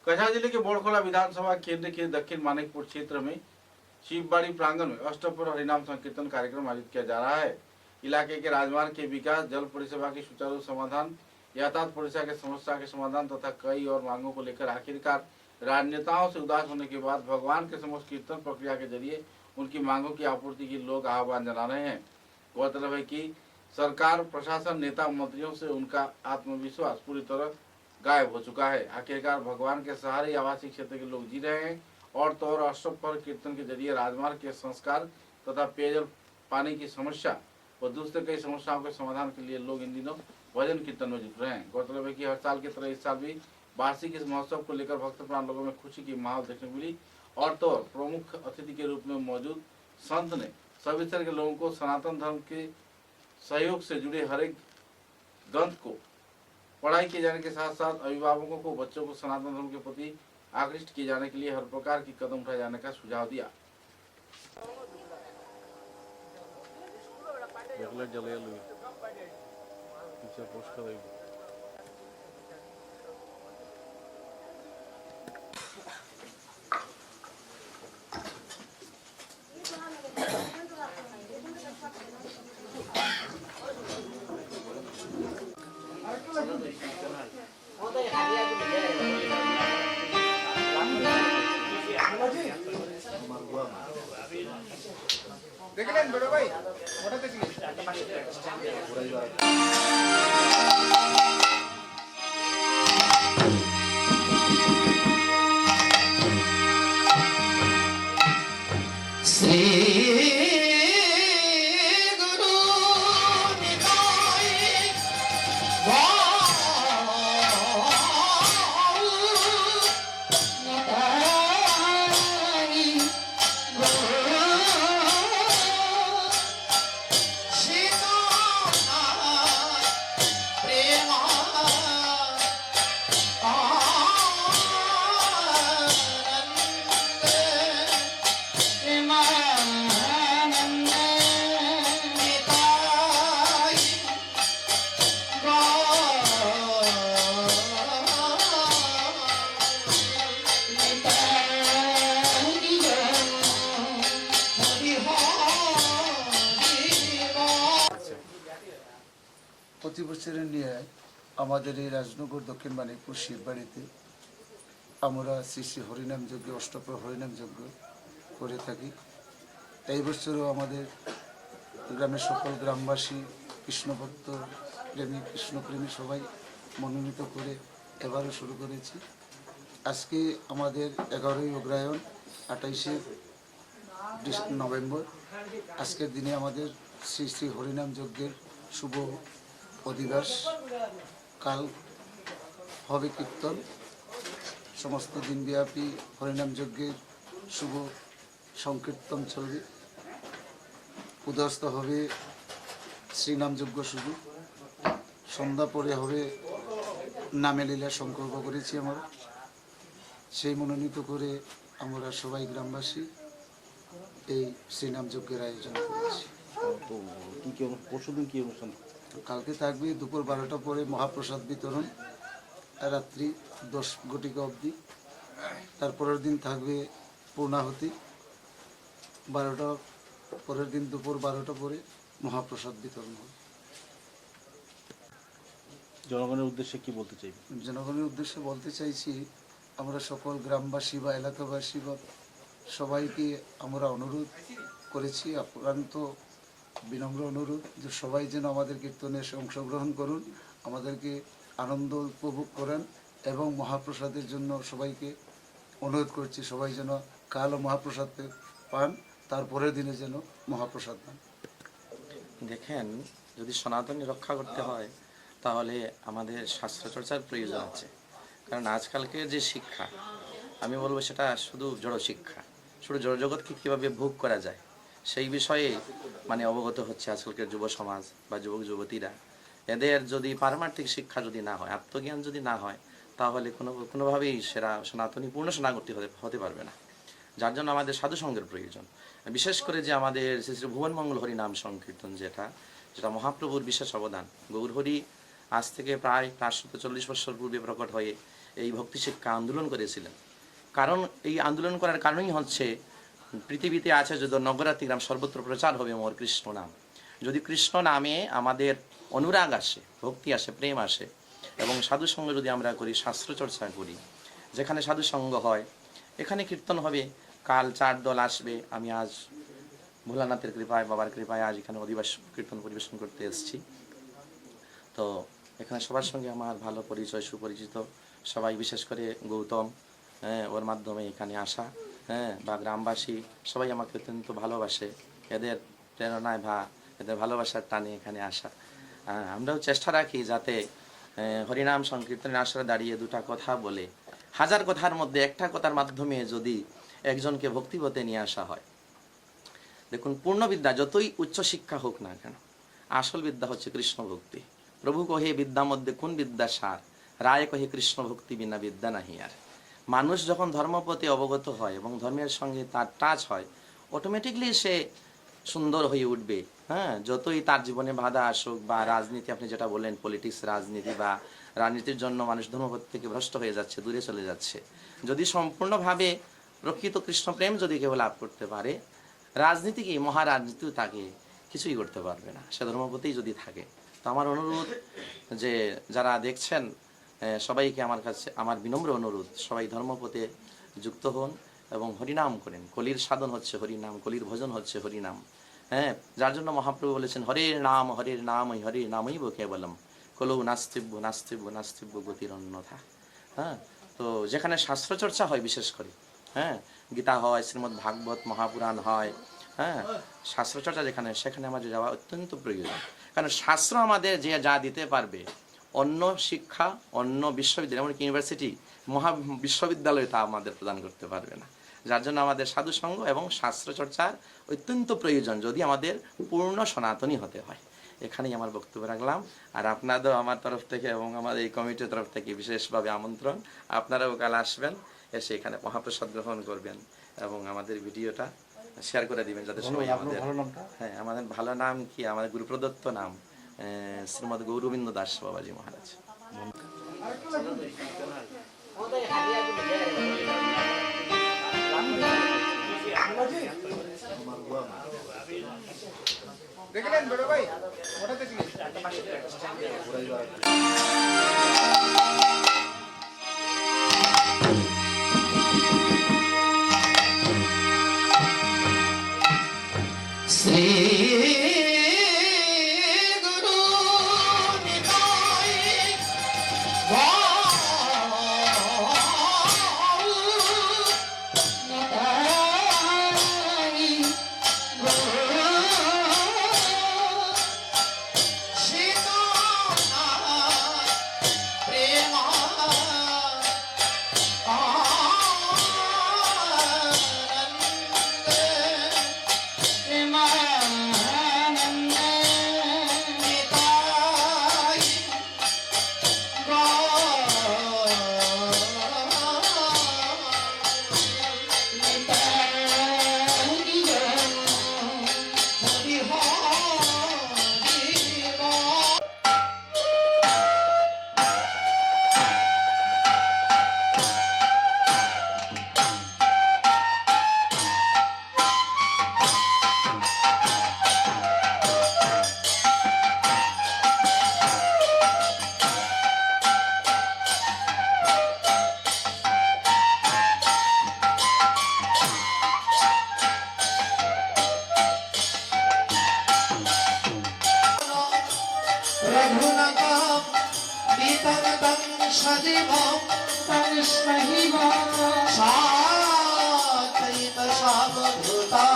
कछा जिले के बोड़खोला विधानसभा केंद्र के दक्षिण मानिकपुर क्षेत्र में शिवबाड़ी प्रांगण में अष्टप्रहर हरिनाम संकीर्तन कार्यक्रम आयोजित किया जा रहा है। इलाके के राजमार्ग के विकास, जल परिसेवा के सुचारू समाधान, यातायात परिसेवा के समस्या के समाधान तथा कई और मांगों को लेकर आखिरकार राजनेताओं से उदास होने के बाद भगवान के समक्ष कीर्तन प्रक्रिया के जरिए उनकी मांगों की आपूर्ति के लोग आह्वान जता रहे हैं। गौरतलब है कि सरकार, प्रशासन, नेता, मंत्रियों से उनका आत्मविश्वास पूरी तरह गायब हो चुका है। आखिरकार भगवान के सहारे आवासीय क्षेत्र के लोग जी रहे हैं और तो और अष्टप्रहर कीर्तन के जरिए राजमार्ग के संस्कार तथा पेयजल पानी की समस्या व दूसरे कई समस्याओं के समाधान के लिए लोग इन दिनों भजन कीर्तन में जुट रहे हैं। गौरतलब है कि हर साल की तरह इस साल भी वार्षिक इस महोत्सव को लेकर भक्त प्राण लोगों में खुशी की माहौल देखने को मिली और तो और प्रमुख अतिथि के रूप में मौजूद संत ने सभी तरह के लोगों को सनातन धर्म के सहयोग से जुड़े हर एक ग्रंथ को पढ़ाई किए जाने के साथ साथ अभिभावकों को बच्चों को सनातन धर्म के प्रति आकृष्ट किए जाने के लिए हर प्रकार की कदम उठाए जाने का सुझाव दिया। देखलेन बड़ो भाई ওটাতে কি প্রতি বছরের নিয়ে আমাদের এই রাজনগর দক্ষিণ মানিকপুর শিববাড়িতে আমরা শ্রী শ্রী হরিনাম যজ্ঞ, অষ্টপ্রহর হরিনাম যজ্ঞ করে থাকি। এই বছরও আমাদের গ্রামের সকল গ্রামবাসী, কৃষ্ণভক্ত প্রেমী, কৃষ্ণপ্রেমী সবাই মনোনীত করে এবারও শুরু করেছি। আজকে আমাদের 11ই অগ্রহায়ণ, 28শে নভেম্বর। আজকের দিনে আমাদের শ্রী শ্রী হরিনাম যজ্ঞের শুভ অধিবাস। কাল হবে কীর্তন। সমস্ত দিনব্যাপী হরিনাম যজ্ঞের শুভ সংকীর্তন চলবে। উদয়স্ত হবে শ্রীনাম যজ্ঞ শুরু। সন্ধ্যা পরে হবে নামে লীলা সংকল্প করেছি আমরা। সেই মনোনীত করে আমরা সবাই গ্রামবাসী এই শ্রীনাম যজ্ঞের আয়োজন করেছি। পরশুদিন কি অনুষ্ঠান? কালকে থাকবে দুপুর 12টা পরে মহাপ্রসাদ বিতরণ, রাত্রি 10 ঘটিকা অবধি। তারপরের দিন থাকবে পূর্ণাহুতি, 12টা পরের দিন দুপুর 12টা পরে মহাপ্রসাদ বিতরণ হবে। জনগণের উদ্দেশ্যে কি বলতে চাই? জনগণের উদ্দেশ্যে বলতে চাইছি, আমরা সকল গ্রামবাসী বা এলাকাবাসী বা সবাইকে আমরা অনুরোধ করেছি, আপ্রান্ত বিনম্র অনুরোধ যে সবাই যেন আমাদের কীর্তনে অংশগ্রহণ করুন, আমাদেরকে আনন্দ উপভোগ করেন এবং মহাপ্রসাদের জন্য সবাইকে অনুরোধ করছি সবাই যেন কালও মহাপ্রসাদ পান, তারপরের দিনে যেন মহাপ্রসাদ পান। দেখেন, যদি সনাতনী রক্ষা করতে হয় তাহলে আমাদের শাস্ত্রচর্চার প্রয়োজন আছে। কারণ আজকালকের যে শিক্ষা, আমি বলবো সেটা শুধু জড় শিক্ষা, শুধু জড় জগৎকে কীভাবে ভোগ করা যায় সেই বিষয়ে অবগত হচ্ছে আজকালকার যুব সমাজ বা যুবক যুবতীরা। এদের যদি পারমার্থিক শিক্ষা যদি না হয়, আত্মজ্ঞান যদি না হয়, তাহলে কোনোভাবেই সেরা সনাতনী পূর্ণ সনাতনী হতে পারবে না। যার জন্য আমাদের সাধুসঙ্গের প্রয়োজন। বিশেষ করে যে আমাদের শ্রী শ্রী ভুবন মঙ্গল হরি নাম সংকীর্তন, যেটা মহাপ্রভুর বিশেষ অবদান। গৌরহরি আজ থেকে প্রায় 540 বছর পূর্বে প্রকট হয়ে এই ভক্তি শিক্ষা আন্দোলন করেছিলেন। কারণ এই আন্দোলন করার কারণই হচ্ছে পৃথিবীতে আছে যদি নগরাতি গ্রাম সর্বত্র প্রচার হবে মোর কৃষ্ণ নাম। যদি কৃষ্ণ নামে আমাদের অনুরাগ আসে, ভক্তি আসে, প্রেম আসে এবং সাধুসঙ্গ যদি আমরা করি, শাস্ত্রচর্চা করি, যেখানে সাধুসঙ্গ হয় এখানে কীর্তন হবে, কাল 4 দল আসবে। আমি আজ ভোলানাথের কৃপায়, বাবার কৃপায় আজ এখানে অধিবাস কীর্তন পরিবেশন করতে এসেছি। তো এখানে সবার সঙ্গে আমার ভালো পরিচয়, সুপরিচিত সবাই, বিশেষ করে গৌতম, ওর মাধ্যমে এখানে আসা, বা গ্রামবাসী সবাই আমাকে অত্যন্ত ভালোবাসে। এদের প্রেরণায় বা এদের ভালোবাসার টানে এখানে আসা। আমরাও চেষ্টা রাখি যাতে হরিনাম সংকীর্তনের আসরে দাঁড়িয়ে 2টা কথা বলে, 1000 কথার মধ্যে একটা কথার মাধ্যমে যদি একজনকে ভক্তিপথে নিয়ে আসা হয়। দেখুন, পূর্ণ বিদ্যা যতই উচ্চ শিক্ষা হোক না কেন, আসল বিদ্যা হচ্ছে কৃষ্ণ ভক্তি। প্রভু কহে বিদ্যা মধ্যে কোন বিদ্যা সার, রায় কহে কৃষ্ণ ভক্তি বিনা বিদ্যা নাহি আর। মানুষ যখন ধর্মপথে অবগত হয় এবং ধর্মের সঙ্গে তার টাচ হয়, অটোমেটিকলি সে সুন্দর হয়ে উঠবে। যতই তার জীবনে বাধা আসুক, বা রাজনীতি, আপনি যেটা বললেন পলিটিক্স, রাজনীতি বা রাজনীতির জন্য মানুষ ধর্মপথ থেকে ভ্রষ্ট হয়ে যাচ্ছে, দূরে চলে যাচ্ছে। যদি সম্পূর্ণভাবে প্রকৃত কৃষ্ণপ্রেম যদি কেউ লাভ করতে পারে, রাজনীতি কি, মহারাজনীতিও তাকে কিছুই করতে পারবে না, সে ধর্মপথেই যদি থাকে। তো আমার অনুরোধ যে যারা দেখছেন সবাইকে আমার কাছে আমার বিনম্র অনুরোধ, সবাই ধর্মপথে যুক্ত হন এবং হরিনাম করেন। কলির সাধন হচ্ছে হরিনাম, কলির ভজন হচ্ছে হরিনাম। যার জন্য মহাপ্রভু বলেছেন হরের নাম হরে নামই কেবলম, কলৌ নাস্তিব্য নাস্তিব্য নাস্তিব্য গতির অন্যথা। তো যেখানে শাস্ত্রচর্চা হয়, বিশেষ করে গীতা হয়, শ্রীমদ্ ভাগবত মহাপুরাণ হয়, শাস্ত্রচর্চা যেখানে, সেখানে আমাদের যাওয়া অত্যন্ত প্রয়োজন। কারণ শাস্ত্র আমাদের যে যা দিতে পারবে, অন্য শিক্ষা, অন্য বিশ্ববিদ্যালয়, এমনকি ইউনিভার্সিটি, বিশ্ববিদ্যালয় তা আমাদের প্রদান করতে পারবে না। যার জন্য আমাদের সাধুসঙ্গ এবং শাস্ত্রচর্চার অত্যন্ত প্রয়োজন, যদি আমাদের পূর্ণ সনাতনী হতে হয়। এখানেই আমার বক্তব্য রাখলাম। আর আপনাদেরও আমার তরফ থেকে এবং আমাদের এই কমিটির তরফ থেকে বিশেষভাবে আমন্ত্রণ। আপনারাও কাল আসবেন, এসে এখানে মহাপ্রসাদ গ্রহণ করবেন এবং আমাদের ভিডিওটা শেয়ার করে দিবেন, যাতে সবাই আমাদের আমাদের ভালো নাম কি, আমাদের গুরু প্রদত্ত নাম শ্রীমদ গৌরবিন্দ দাস বাবাজি মহারাজ। দেখলেন বড় ভাই, ওটাতে কি শ্রী গুরু নিতাই রঘুনাথম বিতরতম সজীবম তন্মহিমম সাতৈত সবভূতা